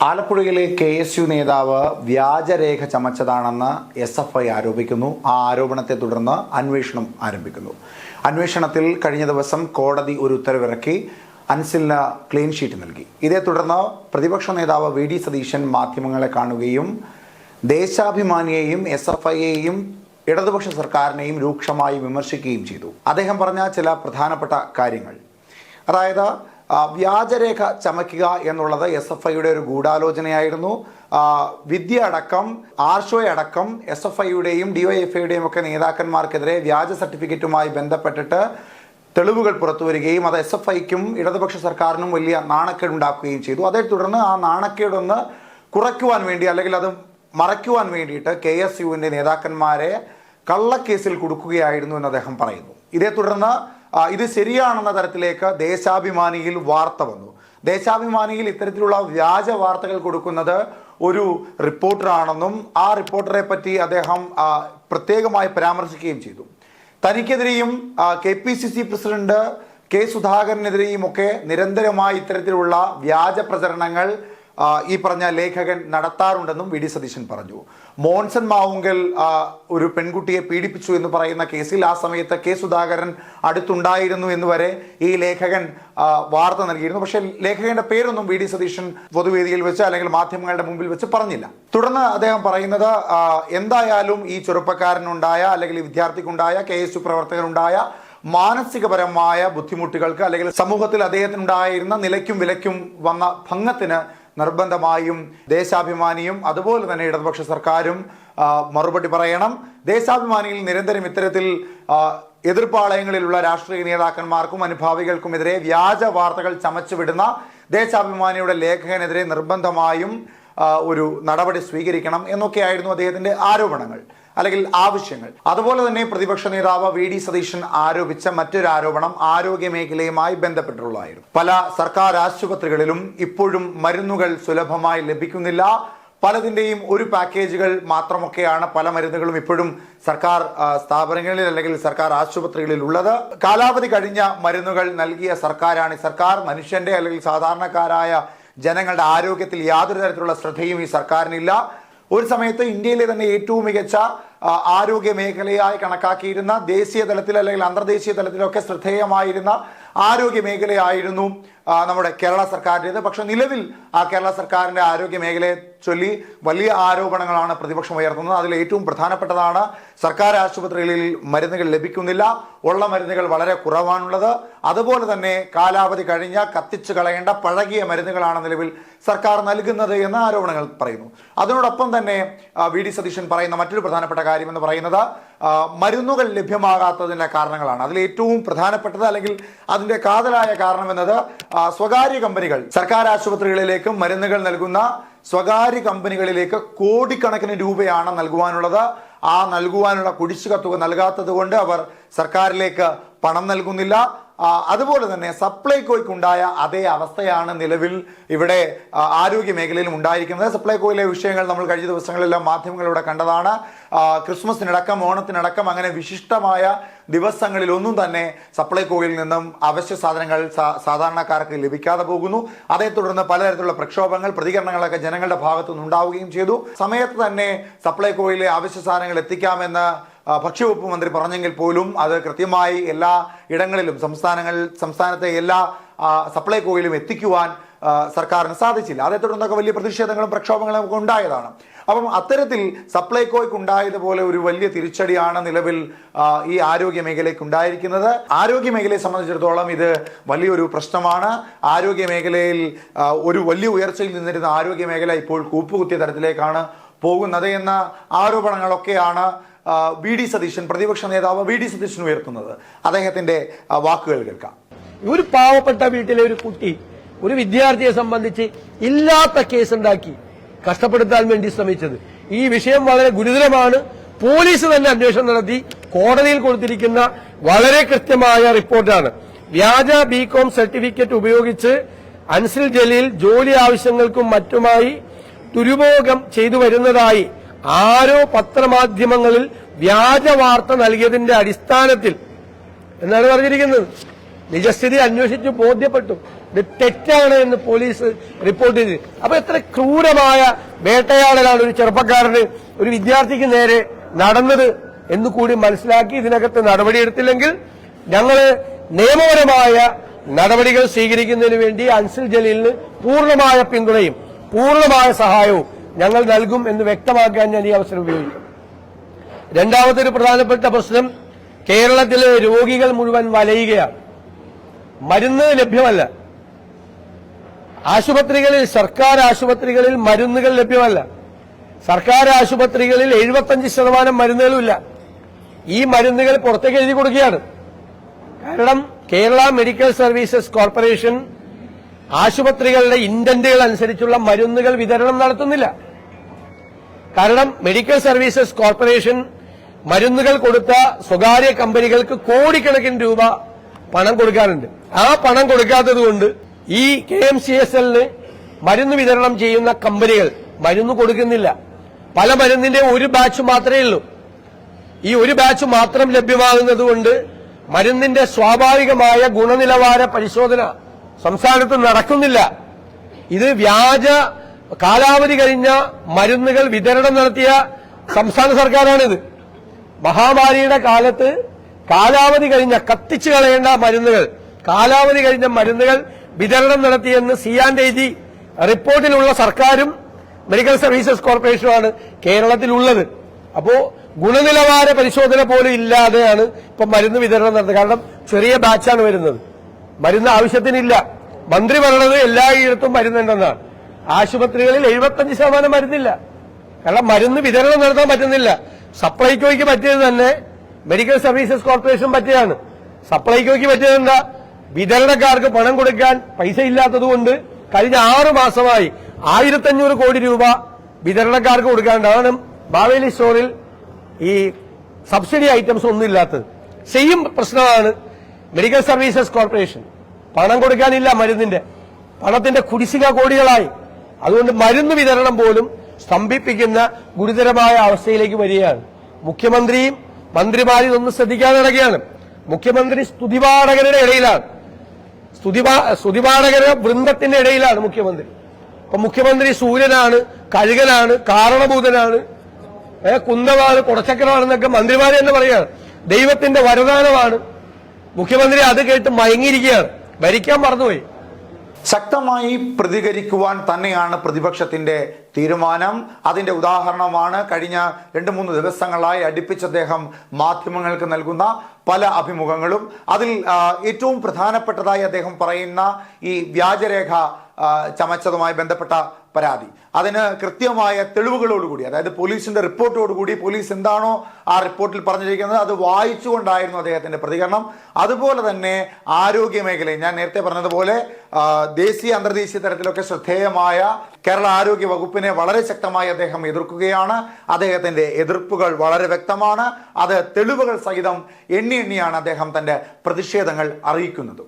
ആലപ്പുഴയിലെ KSU നേതാവ് വ്യാജരേഖ ചമച്ചതാണെന്ന് SFI ആരോപിക്കുന്നു. ആ ആരോപണത്തെ തുടർന്ന് അന്വേഷണം ആരംഭിക്കുന്നു. അന്വേഷണത്തിൽ കഴിഞ്ഞ ദിവസം കോടതി ഒരു ഉത്തരവിറക്കി അൻസിലിന് ക്ലീൻ ഷീറ്റ് നൽകി. ഇതേ തുടർന്ന് പ്രതിപക്ഷ നേതാവ് VD സതീശൻ മാധ്യമങ്ങളെ കാണുകയും ദേശാഭിമാനിയെയും SFIയെയും ഇടതുപക്ഷ സർക്കാരിനെയും രൂക്ഷമായി വിമർശിക്കുകയും ചെയ്തു. അദ്ദേഹം പറഞ്ഞ ചില പ്രധാനപ്പെട്ട കാര്യങ്ങൾ, അതായത് വ്യാജരേഖ ചമയ്ക്കുക എന്നുള്ളത് SFIയുടെ ഒരു ഗൂഢാലോചനയായിരുന്നു. വിദ്യ അടക്കം ആർഷോയടക്കം SFIയുടെയും DYFIയുടെയും ഒക്കെ നേതാക്കന്മാർക്കെതിരെ വ്യാജ സർട്ടിഫിക്കറ്റുമായി ബന്ധപ്പെട്ടിട്ട് തെളിവുകൾ പുറത്തുവരികയും അത് SFIക്കും ഇടതുപക്ഷ സർക്കാരിനും വലിയ നാണക്കേടുണ്ടാക്കുകയും ചെയ്തു. അതേ തുടർന്ന് ആ നാണക്കേടൊന്ന് കുറയ്ക്കുവാൻ വേണ്ടി അല്ലെങ്കിൽ അത് മറയ്ക്കുവാൻ വേണ്ടിയിട്ട് KSUവിൻ്റെ നേതാക്കന്മാരെ കള്ളക്കേസിൽ കൊടുക്കുകയായിരുന്നു എന്ന് അദ്ദേഹം പറയുന്നു. ഇതേ തുടർന്ന് ഇത് ശരിയാണെന്ന തരത്തിലേക്ക് ദേശാഭിമാനിയിൽ വാർത്ത വന്നു. ദേശാഭിമാനിയിൽ ഇത്തരത്തിലുള്ള വ്യാജ വാർത്തകൾ കൊടുക്കുന്നത് ഒരു റിപ്പോർട്ടറാണെന്നും ആ റിപ്പോർട്ടറെ പറ്റി അദ്ദേഹം പ്രത്യേകമായി പരാമർശിക്കുകയും ചെയ്തു. തനിക്കെതിരെയും KPCC പ്രസിഡന്റ് K സുധാകരനെതിരെയും ഒക്കെ നിരന്തരമായി ഇത്തരത്തിലുള്ള വ്യാജ പ്രചരണങ്ങൾ ഈ പറഞ്ഞ ലേഖകൻ നടത്താറുണ്ടെന്നും VD സതീശൻ പറഞ്ഞു. മോൻസൺ മാവുങ്കൽ ഒരു പെൺകുട്ടിയെ പീഡിപ്പിച്ചു എന്ന് പറയുന്ന കേസിൽ ആ സമയത്ത് K സുധാകരൻ അടുത്തുണ്ടായിരുന്നു എന്ന് വരെ ഈ ലേഖകൻ വാർത്ത നൽകിയിരുന്നു. പക്ഷേ ലേഖകന്റെ പേരൊന്നും VD സതീശൻ പൊതുവേദിയിൽ വെച്ച് അല്ലെങ്കിൽ മാധ്യമങ്ങളുടെ മുമ്പിൽ വെച്ച് പറഞ്ഞില്ല. തുടർന്ന് അദ്ദേഹം പറയുന്നത്, എന്തായാലും ഈ ചെറുപ്പക്കാരനുണ്ടായ അല്ലെങ്കിൽ വിദ്യാർത്ഥിക്കുണ്ടായ KSU പ്രവർത്തകരുണ്ടായ മാനസികപരമായ ബുദ്ധിമുട്ടുകൾക്ക് അല്ലെങ്കിൽ സമൂഹത്തിൽ അദ്ദേഹത്തിനുണ്ടായിരുന്ന നിലയ്ക്കും വിലയ്ക്കും വന്ന ഭംഗത്തിന് നിർബന്ധമായും ദേശാഭിമാനിയും അതുപോലെ തന്നെ ഇടതുപക്ഷ സർക്കാരും മറുപടി പറയണം. ദേശാഭിമാനിയിൽ നിരന്തരം ഇത്തരത്തിൽ എതിർപ്പാളയങ്ങളിലുള്ള രാഷ്ട്രീയ നേതാക്കന്മാർക്കും അനുഭാവികൾക്കുമെതിരെ വ്യാജ വാർത്തകൾ ചമച്ചുവിടുന്ന ദേശാഭിമാനിയുടെ ലേഖകനെതിരെ നിർബന്ധമായും ഒരു നടപടി സ്വീകരിക്കണം എന്നൊക്കെയായിരുന്നു അദ്ദേഹത്തിന്റെ ആരോപണങ്ങൾ അല്ലെങ്കിൽ ആവശ്യങ്ങൾ. അതുപോലെ തന്നെ പ്രതിപക്ഷ നേതാവ് VD സതീശൻ ആരോപിച്ച മറ്റൊരു ആരോപണം ആരോഗ്യ മേഖലയുമായി ബന്ധപ്പെട്ടുള്ളതായിരുന്നു. പല സർക്കാർ ആശുപത്രികളിലും ഇപ്പോഴും മരുന്നുകൾ സുലഭമായി ലഭിക്കുന്നില്ല. പലതിൻ്റെയും ഒരു പാക്കേജുകൾ മാത്രമൊക്കെയാണ് പല മരുന്നുകളും ഇപ്പോഴും സർക്കാർ സ്ഥാപനങ്ങളിൽ അല്ലെങ്കിൽ സർക്കാർ ആശുപത്രികളിൽ ഉള്ളത്. കാലാവധി കഴിഞ്ഞ മരുന്നുകൾ നൽകിയ സർക്കാരാണ്. സർക്കാർ മനുഷ്യന്റെ അല്ലെങ്കിൽ സാധാരണക്കാരായ ജനങ്ങളുടെ ആരോഗ്യത്തിൽ യാതൊരു തരത്തിലുള്ള ശ്രദ്ധയും ഈ സർക്കാരിനില്ല. ഒരു സമയത്ത് ഇന്ത്യയിലെ തന്നെ ഏറ്റവും മികച്ച ആരോഗ്യ മേഖലയായി കണക്കാക്കിയിരുന്ന ദേശീയ തലത്തിൽ അല്ലെങ്കിൽ അന്തർദേശീയ തലത്തിലൊക്കെ ശ്രദ്ധേയമായിരുന്ന ആരോഗ്യ മേഖലയായിരുന്നു നമ്മുടെ കേരള സർക്കാരിൻ്റേത്. പക്ഷെ നിലവിൽ ആ കേരള സർക്കാരിൻ്റെ ആരോഗ്യ മേഖലയെ ചൊല്ലി വലിയ ആരോപണങ്ങളാണ് പ്രതിപക്ഷം ഉയർത്തുന്നത്. അതിൽ ഏറ്റവും പ്രധാനപ്പെട്ടതാണ് സർക്കാർ ആശുപത്രികളിൽ മരുന്നുകൾ ലഭിക്കുന്നില്ല, ഉള്ള മരുന്നുകൾ വളരെ കുറവാണുള്ളത്. അതുപോലെ തന്നെ കാലാവധി കഴിഞ്ഞ കത്തിച്ചു കളയേണ്ട പഴകിയ മരുന്നുകളാണ് നിലവിൽ സർക്കാർ നൽകുന്നത് എന്ന ആരോപണങ്ങൾ പറയുന്നു. അതിനോടൊപ്പം തന്നെ VD സതീശൻ പറയുന്ന മറ്റൊരു പ്രധാനപ്പെട്ട കാര്യം എന്ന് പറയുന്നത് മരുന്നുകൾ ലഭ്യമാകാത്തതിൻ്റെ കാരണങ്ങളാണ്. അതിൽ ഏറ്റവും പ്രധാനപ്പെട്ടത് അല്ലെങ്കിൽ അതിൻ്റെ കാതലായ കാരണം എന്നത് സ്വകാര്യ കമ്പനികൾ സർക്കാർ ആശുപത്രികളിലേക്ക് മരുന്നുകൾ നൽകുന്ന സ്വകാര്യ കമ്പനികളിലേക്ക് കോടിക്കണക്കിന് രൂപയാണ് നൽകുവാനുള്ളത്. ആ നൽകുവാനുള്ള കുടിശ്ശിക തുക നൽകാത്തത് കൊണ്ട് അവർ സർക്കാരിലേക്ക് പണം നൽകുന്നില്ല. അതുപോലെ തന്നെ സപ്ലൈകോയ്ക്കുണ്ടായ അതേ അവസ്ഥയാണ് നിലവിൽ ഇവിടെ ആരോഗ്യ മേഖലയിലും ഉണ്ടായിരിക്കുന്നത്. സപ്ലൈകോയിലെ വിഷയങ്ങൾ നമ്മൾ കഴിഞ്ഞ ദിവസങ്ങളെല്ലാം മാധ്യമങ്ങളിലൂടെ കണ്ടതാണ്. ക്രിസ്മസിനടക്കം ഓണത്തിനടക്കം അങ്ങനെ വിശിഷ്ടമായ ദിവസങ്ങളിലൊന്നും തന്നെ സപ്ലൈകോയിൽ നിന്നും അവശ്യ സാധനങ്ങൾ സാധാരണക്കാർക്ക് ലഭിക്കാതെ പോകുന്നു. അതേ തുടർന്ന് പലതരത്തിലുള്ള പ്രക്ഷോഭങ്ങൾ പ്രതികരണങ്ങളൊക്കെ ജനങ്ങളുടെ ഭാഗത്തു നിന്നുണ്ടാവുകയും ചെയ്തു. സമയത്ത് തന്നെ സപ്ലൈകോയിലെ അവശ്യ സാധനങ്ങൾ എത്തിക്കാമെന്ന് ഭക്ഷ്യവകുപ്പ് മന്ത്രി പറഞ്ഞെങ്കിൽ പോലും അത് കൃത്യമായി എല്ലാ ഇടങ്ങളിലും സംസ്ഥാനത്തെ എല്ലാ സപ്ലൈകോയിലും എത്തിക്കുവാൻ സർക്കാരിന് സാധിച്ചില്ല. അതേ തുടർന്നൊക്കെ വലിയ പ്രതിഷേധങ്ങളും പ്രക്ഷോഭങ്ങളും ഒക്കെ ഉണ്ടായതാണ്. അപ്പം അത്തരത്തിൽ സപ്ലൈകോയ്ക്ക് ഉണ്ടായതുപോലെ ഒരു വലിയ തിരിച്ചടിയാണ് നിലവിൽ ഈ ആരോഗ്യ മേഖലയ്ക്ക് ഉണ്ടായിരിക്കുന്നത്. ആരോഗ്യ മേഖലയെ സംബന്ധിച്ചിടത്തോളം ഇത് വലിയൊരു പ്രശ്നമാണ്. ആരോഗ്യ മേഖലയിൽ ഒരു വലിയ ഉയർച്ചയിൽ നിന്നിരുന്ന ആരോഗ്യ മേഖല ഇപ്പോൾ കൂപ്പുകുത്തിയ തരത്തിലേക്കാണ് പോകുന്നത് എന്ന ആരോപണങ്ങളൊക്കെയാണ് VD സതീശൻ, പ്രതിപക്ഷ നേതാവ് VD സതീശൻ ഉയർത്തുന്നത്. അദ്ദേഹത്തിന്റെ വാക്കുകൾ കേൾക്കാം. ഒരു പാവപ്പെട്ട വീട്ടിലെ ഒരു കുട്ടി, ഒരു വിദ്യാർത്ഥിയെ സംബന്ധിച്ച് ഇല്ലാത്ത കേസുണ്ടാക്കി കഷ്ടപ്പെടുത്താൻ വേണ്ടി ശ്രമിച്ചത്. ഈ വിഷയം വളരെ ഗുരുതരമാണ്. പോലീസ് തന്നെ അന്വേഷണം നടത്തി കോടതിയിൽ കൊടുത്തിരിക്കുന്ന വളരെ കൃത്യമായ റിപ്പോർട്ടാണ്. വ്യാജ BCom സർട്ടിഫിക്കറ്റ് ഉപയോഗിച്ച് അൻസിൽ ജലീൽ ജോലി ആവശ്യങ്ങൾക്കും മറ്റുമായി ദുരുപയോഗം ചെയ്തു വരുന്നതായി ആരോ പത്രമാധ്യമങ്ങളിൽ വ്യാജ വാർത്ത നൽകിയതിന്റെ അടിസ്ഥാനത്തിൽ എന്നാണ് പറഞ്ഞിരിക്കുന്നത്. നിജസ്ഥിതി അന്വേഷിച്ച് ബോധ്യപ്പെട്ടു. ഇത് തെറ്റാണ് എന്ന് പോലീസ് റിപ്പോർട്ട് ചെയ്തു. അപ്പൊ എത്ര ക്രൂരമായ വേട്ടയാടലാണ് ഒരു ചെറുപ്പക്കാരന്, ഒരു വിദ്യാർത്ഥിക്ക് നേരെ നടന്നത് എന്ന് കൂടി മനസ്സിലാക്കി ഇതിനകത്ത് നടപടിയെടുത്തില്ലെങ്കിൽ ഞങ്ങള് നിയമപരമായ നടപടികൾ സ്വീകരിക്കുന്നതിന് വേണ്ടി അൻസിൽ ജലീലിന് പൂർണ്ണമായ പിന്തുണയും പൂർണ്ണമായ സഹായവും ഞങ്ങൾ നൽകും എന്ന് വ്യക്തമാക്കാൻ ഞാൻ ഈ അവസരം ഉപയോഗിക്കും. രണ്ടാമത്തെ ഒരു പ്രധാനപ്പെട്ട പ്രശ്നം, കേരളത്തിലെ രോഗികൾ മുഴുവൻ വലയുകയാണ്. മരുന്ന് ലഭ്യമല്ല. ആശുപത്രികളിൽ, സർക്കാർ ആശുപത്രികളിൽ മരുന്നുകൾ ലഭ്യമല്ല. സർക്കാർ ആശുപത്രികളിൽ 75% മരുന്നുകളും ഇല്ല. ഈ മരുന്നുകൾ പുറത്തേക്ക് എഴുതി കൊടുക്കുകയാണ്. കാരണം കേരള മെഡിക്കൽ സർവീസസ് കോർപ്പറേഷൻ ആശുപത്രികളുടെ ഇന്റന്റുകൾ അനുസരിച്ചുള്ള മരുന്നുകൾ വിതരണം നടത്തുന്നില്ല. കാരണം മെഡിക്കൽ സർവീസസ് കോർപ്പറേഷൻ മരുന്നുകൾ കൊടുത്ത സ്വകാര്യ കമ്പനികൾക്ക് കോടിക്കണക്കിന് രൂപ പണം കൊടുക്കാറുണ്ട്. ആ പണം കൊടുക്കാത്തത് കൊണ്ട് ഈ KMCSL മരുന്ന് വിതരണം ചെയ്യുന്ന കമ്പനികൾ മരുന്ന് കൊടുക്കുന്നില്ല. പല മരുന്നിന്റെ ഒരു ബാച്ച് മാത്രമേ ഉള്ളൂ. ഈ ഒരു ബാച്ച് മാത്രം ലഭ്യമാകുന്നത് കൊണ്ട് മരുന്നിന്റെ സ്വാഭാവികമായ ഗുണനിലവാര പരിശോധന സംസ്ഥാനത്ത് നടക്കുന്നില്ല. ഇത് വ്യാജ കാലാവധി കഴിഞ്ഞ മരുന്നുകൾ വിതരണം നടത്തിയ സംസ്ഥാന സർക്കാരാണിത്. മഹാമാരിയുടെ കാലത്ത് കാലാവധി കഴിഞ്ഞ, കത്തിച്ചു കളയേണ്ട മരുന്നുകൾ, കാലാവധി കഴിഞ്ഞ മരുന്നുകൾ വിതരണം നടത്തിയെന്ന് C&AG റിപ്പോർട്ടിലുള്ള സർക്കാരും മെഡിക്കൽ സർവീസസ് കോർപ്പറേഷനുമാണ് കേരളത്തിലുള്ളത്. അപ്പോ ഗുണനിലവാര പരിശോധന പോലും ഇല്ലാതെയാണ് ഇപ്പൊ മരുന്ന് വിതരണം നടത്തുന്നത്. കാരണം ചെറിയ ബാച്ചാണ് വരുന്നത്, മരുന്ന് ആവശ്യത്തിനില്ല. മന്ത്രി പറഞ്ഞത് എല്ലായിടത്തും മരുന്നുണ്ടെന്നാണ്. ആശുപത്രികളിൽ 75% മരുന്നില്ല. കാരണം മരുന്ന് വിതരണം നടത്താൻ പറ്റുന്നില്ല. സപ്ലൈകോയ്ക്ക് പറ്റിയത് തന്നെ മെഡിക്കൽ സർവീസസ് കോർപ്പറേഷൻ പറ്റിയതാണ്. സപ്ലൈകോയ്ക്ക് പറ്റിയത് എന്താ? വിതരണക്കാർക്ക് പണം കൊടുക്കാൻ പൈസ ഇല്ലാത്തതുകൊണ്ട് കഴിഞ്ഞ 6 മാസമായി 1500 കോടി രൂപ വിതരണക്കാർക്ക് കൊടുക്കാണ്ടാണ് മാവേലി സ്റ്റോറിൽ ഈ സബ്സിഡി ഐറ്റംസ് ഒന്നും ഇല്ലാത്തത്. സെയിം പ്രശ്നമാണ് മെഡിക്കൽ സർവീസസ് കോർപ്പറേഷൻ. പണം കൊടുക്കാനില്ല, മരുന്നിന്റെ പണത്തിന്റെ കുടിശ്ശിക കോടികളായി. അതുകൊണ്ട് മരുന്ന് വിതരണം പോലും സ്തംഭിപ്പിക്കുന്ന ഗുരുതരമായ അവസ്ഥയിലേക്ക് വരികയാണ്. മുഖ്യമന്ത്രിയും മന്ത്രിമാരും ഇതൊന്നും ശ്രദ്ധിക്കാതെ നടക്കുകയാണ്. മുഖ്യമന്ത്രി സ്തുതിപാഠകരുടെ ഇടയിലാണ്, സ്തുതിപാഠകരുടെ വൃന്ദത്തിന്റെ ഇടയിലാണ് മുഖ്യമന്ത്രി. അപ്പൊ മുഖ്യമന്ത്രി സൂര്യനാണ്, കഴുകനാണ്, കാരണഭൂതനാണ്, കുന്തമാണ്, കുടച്ചക്രമാണെന്നൊക്കെ മന്ത്രിമാര് തന്നെ പറയുകയാണ്. ദൈവത്തിന്റെ വരദാനമാണ്. മുഖ്യമന്ത്രി അത് കേട്ട് മയങ്ങിയിരിക്കുകയാണ്. ഭരിക്കാൻ മറന്നുപോയി. ശക്തമായി പ്രതികരിക്കുവാൻ തന്നെയാണ് പ്രതിപക്ഷത്തിന്റെ തീരുമാനം. അതിന്റെ ഉദാഹരണമാണ് കഴിഞ്ഞ 2-3 ദിവസങ്ങളായി അടുപ്പിച്ച് അദ്ദേഹം മാധ്യമങ്ങൾക്ക് നൽകുന്ന പല അഭിമുഖങ്ങളും. അതിൽ ഏറ്റവും പ്രധാനപ്പെട്ടതായി അദ്ദേഹം പറയുന്ന ഈ വ്യാജരേഖ ചമച്ചതുമായി ബന്ധപ്പെട്ട പരാതി, അതിന് കൃത്യമായ തെളിവുകളോടുകൂടി, അതായത് പോലീസിന്റെ റിപ്പോർട്ടോടുകൂടി, പോലീസ് എന്താണോ ആ റിപ്പോർട്ടിൽ പറഞ്ഞിരിക്കുന്നത് അത് വായിച്ചുകൊണ്ടായിരുന്നു അദ്ദേഹത്തിന്റെ പ്രതികരണം. അതുപോലെ തന്നെ ആരോഗ്യ മേഖലയിൽ ഞാൻ നേരത്തെ പറഞ്ഞതുപോലെ ദേശീയ അന്തർദേശീയ തലത്തിലൊക്കെ ശ്രദ്ധേയമായ കേരള ആരോഗ്യ വകുപ്പിനെ വളരെ ശക്തമായി അദ്ദേഹം എതിർക്കുകയാണ്. അദ്ദേഹത്തിന്റെ എതിർപ്പുകൾ വളരെ വ്യക്തമാണ്. അത് തെളിവുകൾ സഹിതം എണ്ണിയാണ് അദ്ദേഹം തന്റെ പ്രതിഷേധങ്ങൾ അറിയിക്കുന്നത്.